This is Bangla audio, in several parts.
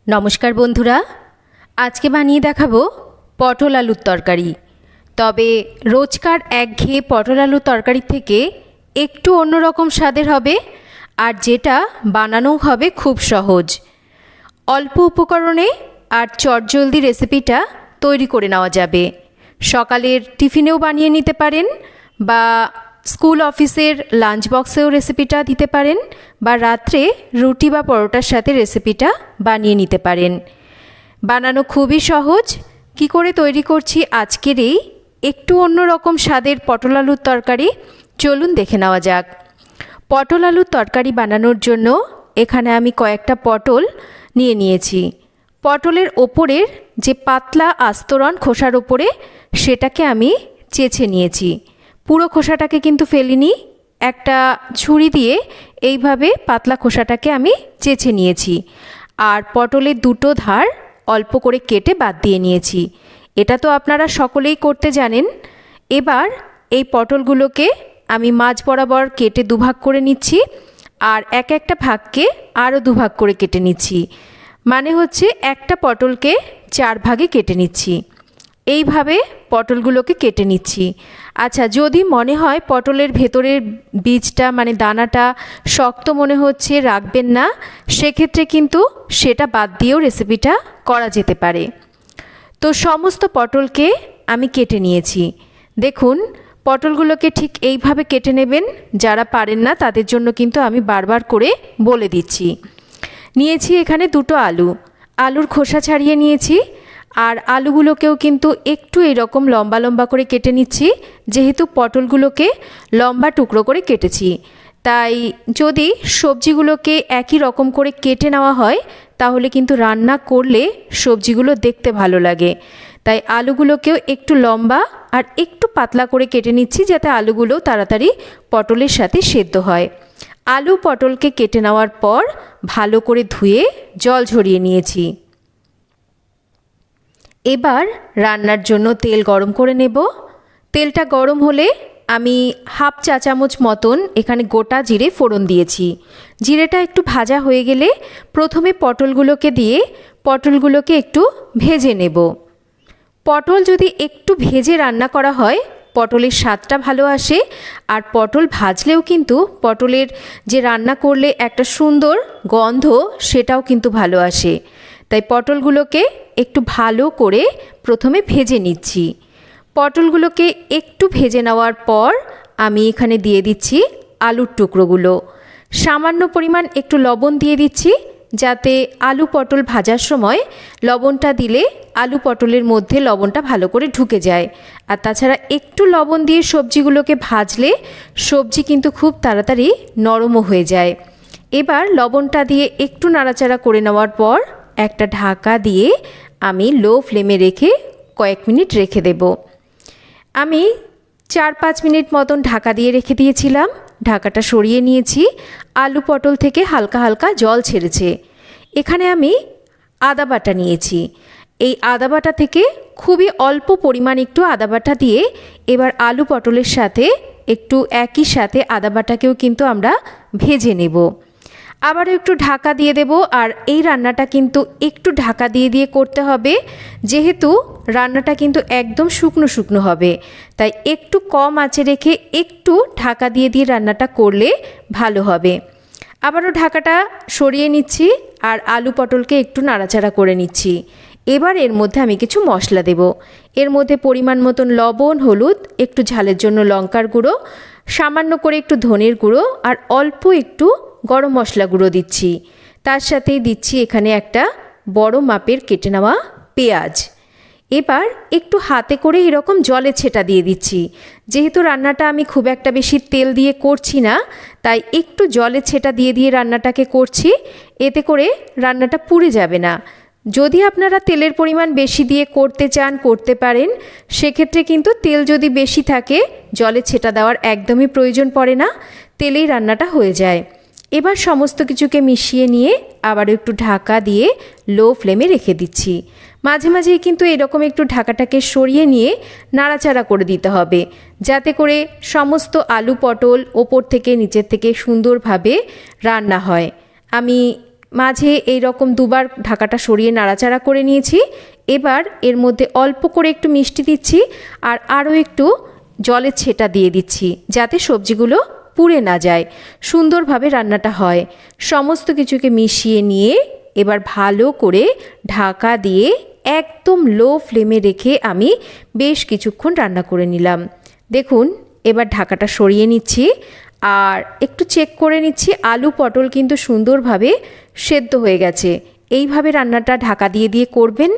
নমস্কার বন্ধুরা, আজকে বানিয়ে দেখাবো পটল আলুর তরকারি। তবে রোজকার একঘেয়ে পটল আলুর তরকারি থেকে একটু অন্যরকম স্বাদের হবে, আর যেটা বানানো হবে খুব সহজ। অল্প উপকরণে আর চটজলদি রেসিপিটা তৈরি করে নেওয়া যাবে। সকালের টিফিনেও বানিয়ে নিতে পারেন, বা স্কুল অফিসের লাঞ্চ বক্সেও রেসিপিটা দিতে পারেন, বা রাত্রে রুটি বা পরোটার সাথে রেসিপিটা বানিয়ে নিতে পারেন। বানানো খুবই সহজ। কি করে তৈরি করছি আজকের এই একটু অন্যরকম স্বাদের পটল আলুর তরকারি, চলুন দেখে নেওয়া যাক। পটল আলুর তরকারি বানানোর জন্য এখানে আমি কয়েকটা পটল নিয়ে নিয়েছি। পটলের ওপরের যে পাতলা আস্তরণ খোসার ওপরে, সেটাকে আমি চেঁচে নিয়েছি। পুরো খোসাটাকে কিন্তু ফেলিনি, একটা ছুরি দিয়ে এইভাবে পাতলা খোসাটাকে আমি চেঁচে নিয়েছি। আর পটলের দুটো ধার অল্প করে কেটে বাদ দিয়ে নিয়েছি। এটা তো আপনারা সকলেই করতে জানেন। এবার এই পটলগুলোকে আমি মাঝ বরাবর কেটে দুভাগ করে নিচ্ছি, আর এক একটা ভাগকে আরও দুভাগ করে কেটে নিচ্ছি। মানে হচ্ছে একটা পটলকে 4 ভাগে কেটে নিচ্ছি। এইভাবে পটলগুলোকে কেটে নিচ্ছি। আচ্ছা, যদি মনে হয় পটলের ভেতরের বীজটা মানে দানাটা শক্ত মনে হচ্ছে, রাখবেন না, সেক্ষেত্রে কিন্তু সেটা বাদ দিয়েও রেসিপিটা করা যেতে পারে। তো সমস্ত পটলকে আমি কেটে নিয়েছি। দেখুন, পটলগুলোকে ঠিক এইভাবে কেটে নেবেন। যারা পারেন না তাদের জন্য কিন্তু আমি বারবার করে বলে দিচ্ছি। নিয়েছি এখানে দুটো আলুর খোসা ছাড়িয়ে নিয়েছি। আর আলুগুলোকেও কিন্তু একটু এরকম লম্বা লম্বা করে কেটে নিচ্ছি, যেহেতু পটলগুলোকে লম্বা টুকরো করে কেটেছি। তাই যদি সবজিগুলোকে একই রকম করে কেটে নেওয়া হয়, তাহলে কিন্তু রান্না করলে সবজিগুলো দেখতে ভালো লাগে। তাই আলুগুলোকেও একটু লম্বা আর একটু পাতলা করে কেটে নিচ্ছি, যাতে আলুগুলো তাড়াতাড়ি পটলের সাথে সেদ্ধ হয়। আলু পটলকে কেটে নেওয়ার পর ভালো করে ধুয়ে জল ঝরিয়ে নিয়েছি। এবার রান্নার জন্য তেল গরম করে নেব। তেলটা গরম হলে আমি হাফ চা চামচ মতন এখানে গোটা জিরে ফোড়ন দিয়েছি। জিরেটা একটু ভাজা হয়ে গেলে প্রথমে পটলগুলোকে দিয়ে পটলগুলোকে একটু ভেজে নেব। পটল যদি একটু ভেজে রান্না করা হয়, পটলের স্বাদটা ভালো আসে। আর পটল ভাজলেও কিন্তু পটলের যে রান্না করলে একটা সুন্দর গন্ধ, সেটাও কিন্তু ভালো আসে। তাই পটলগুলোকে একটু ভালো করে প্রথমে ভেজে নিচ্ছি। পটলগুলোকে একটু ভেজে নেওয়ার পর আমি এখানে দিয়ে দিচ্ছি আলুর টুকরোগুলো। সামান্য পরিমাণ একটু লবণ দিয়ে দিচ্ছি, যাতে আলু পটল ভাজার সময় লবণটা দিলে আলু পটলের মধ্যে লবণটা ভালো করে ঢুকে যায়। আর তাছাড়া একটু লবণ দিয়ে সবজিগুলোকে ভাজলে সবজি কিন্তু খুব তাড়াতাড়ি নরমও হয়ে যায়। এবার লবণটা দিয়ে একটু নাড়াচাড়া করে নেওয়ার পর একটা ঢাকা দিয়ে আমি লো ফ্লেমে রেখে কয়েক মিনিট রেখে দেব। আমি 4-5 মিনিট মতন ঢাকা দিয়ে রেখে দিয়েছিলাম। ঢাকাটা সরিয়ে নিয়েছি। আলু পটল থেকে হালকা হালকা জল ছেড়েছে। এখানে আমি আদা বাটা নিয়েছি। এই আদা বাটা থেকে খুবই অল্প পরিমাণ একটু আদা বাটা দিয়ে এবার আলু পটলের সাথে একটু একই সাথে আদা বাটাকেও কিন্তু আমরা ভেজে নেব। আবারও একটু ঢাকা দিয়ে দেব। আর এই রান্নাটা কিন্তু একটু ঢাকা দিয়ে দিয়ে করতে হবে, যেহেতু রান্নাটা কিন্তু একদম শুকনো শুকনো হবে। তাই একটু কম আঁচে রেখে একটু ঢাকা দিয়ে দিয়ে রান্নাটা করলে ভালো হবে। আবারও ঢাকাটা সরিয়ে নিচ্ছি আর আলু পটলকে একটু নাড়াচাড়া করে নিচ্ছি। এবার এর মধ্যে আমি কিছু মশলা দেব। এর মধ্যে পরিমাণ মতন লবণ, হলুদ, একটু ঝালের জন্য লঙ্কার গুঁড়ো, সামান্য করে একটু ধনের গুঁড়ো, আর অল্প একটু গরম মশলা গুঁড়ো দিচ্ছি। তার সাথেই দিচ্ছি এখানে একটা বড় মাপের কেটে নেওয়া পেঁয়াজ। এবার একটু হাতে করে এরকম জলে ছেটা দিয়ে দিচ্ছি। যেহেতু রান্নাটা আমি খুব একটা বেশি তেল দিয়ে করছি না, তাই একটু জলে ছেটা দিয়ে দিয়ে রান্নাটাকে করছি। এতে করে রান্নাটা পুড়ে যাবে না। যদি আপনারা তেলের পরিমাণ বেশি দিয়ে করতে চান, করতে পারেন। সেক্ষেত্রে কিন্তু তেল যদি বেশি থাকে, জলে ছেটা দেওয়ার একদমই প্রয়োজন পড়ে না, তেলেই রান্নাটা হয়ে যায়। এবার সমস্ত কিছুকে মিশিয়ে নিয়ে আবারও একটু ঢাকা দিয়ে লো ফ্লেমে রেখে দিচ্ছি। মাঝে মাঝেই কিন্তু এরকম একটু ঢাকাটাকে সরিয়ে নিয়ে নাড়াচাড়া করে দিতে হবে, যাতে করে সমস্ত আলু পটল ওপর থেকে নিচের থেকে সুন্দরভাবে রান্না হয়। আমি মাঝে এই রকম দুবার ঢাকাটা সরিয়ে নাড়াচাড়া করে নিয়েছি। এবার এর মধ্যে অল্প করে একটু মিষ্টি দিচ্ছি আর আরও একটু জলের ছেটা দিয়ে দিচ্ছি, যাতে সবজিগুলো পুড়ে না যায়, সুন্দরভাবে রান্নাটা হয়। সমস্ত কিছুকে মিশিয়ে নিয়ে এবার ভালো করে ঢাকা দিয়ে একদম লো ফ্লেমে রেখে আমি বেশ কিছুক্ষণ রান্না করে নিলাম। দেখুন এবার ঢাকাটা সরিয়ে নিচ্ছি আর একটু চেক করে নিচ্ছি আলু পটল কিন্তু সুন্দরভাবে সেদ্ধ হয়ে গেছে। এইভাবে রান্নাটা ঢাকা দিয়ে দিয়ে করবেন,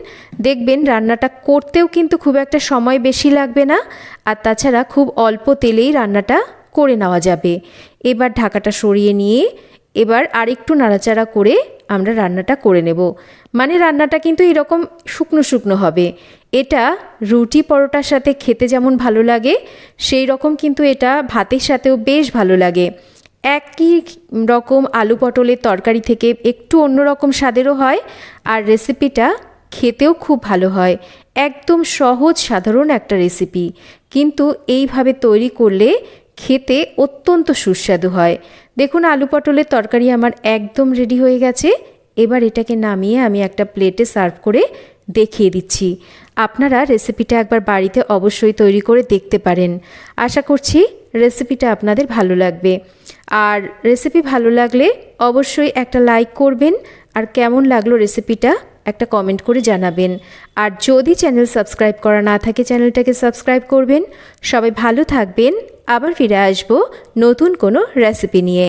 দেখবেন রান্নাটা করতেও কিন্তু খুব একটা সময় বেশি লাগবে না, আর তাছাড়া খুব অল্প তেলেই রান্নাটা করে নেওয়া যাবে। এবার ঢাকাটা সরিয়ে নিয়ে এবার আরেকটু নাড়াচাড়া করে আমরা রান্নাটা করে নেব। মানে রান্নাটা কিন্তু এরকম শুকনো শুকনো হবে। এটা রুটি পরোটার সাথে খেতে যেমন ভালো লাগে, সেই রকম কিন্তু এটা ভাতের সাথেও বেশ ভালো লাগে। একই রকম আলু পটলের তরকারি থেকে একটু অন্যরকম স্বাদেরও হয়, আর রেসিপিটা খেতেও খুব ভালো হয়। একদম সহজ সাধারণ একটা রেসিপি, কিন্তু এইভাবে তৈরি করলে খেতে অত্যন্ত সুস্বাদু হয়। দেখুন আলু পটলের তরকারি আমার একদম রেডি হয়ে গেছে। এবার এটাকে নামিয়ে আমি একটা প্লেটে সার্ভ করে দেখিয়ে দিচ্ছি। আপনারা রেসিপিটা একবার বাড়িতে অবশ্যই তৈরি করে দেখতে পারেন। আশা করছি রেসিপিটা আপনাদের ভালো লাগবে। আর রেসিপি ভালো লাগলে অবশ্যই একটা লাইক করবেন, আর কেমন লাগলো রেসিপিটা একটা কমেন্ট করে জানাবেন। আর যদি চ্যানেল সাবস্ক্রাইব করা না থাকে চ্যানেলটাকে সাবস্ক্রাইব করবেন। সবাই ভালো থাকবেন, আবার ফিরে আসবো নতুন কোনো রেসিপি নিয়ে।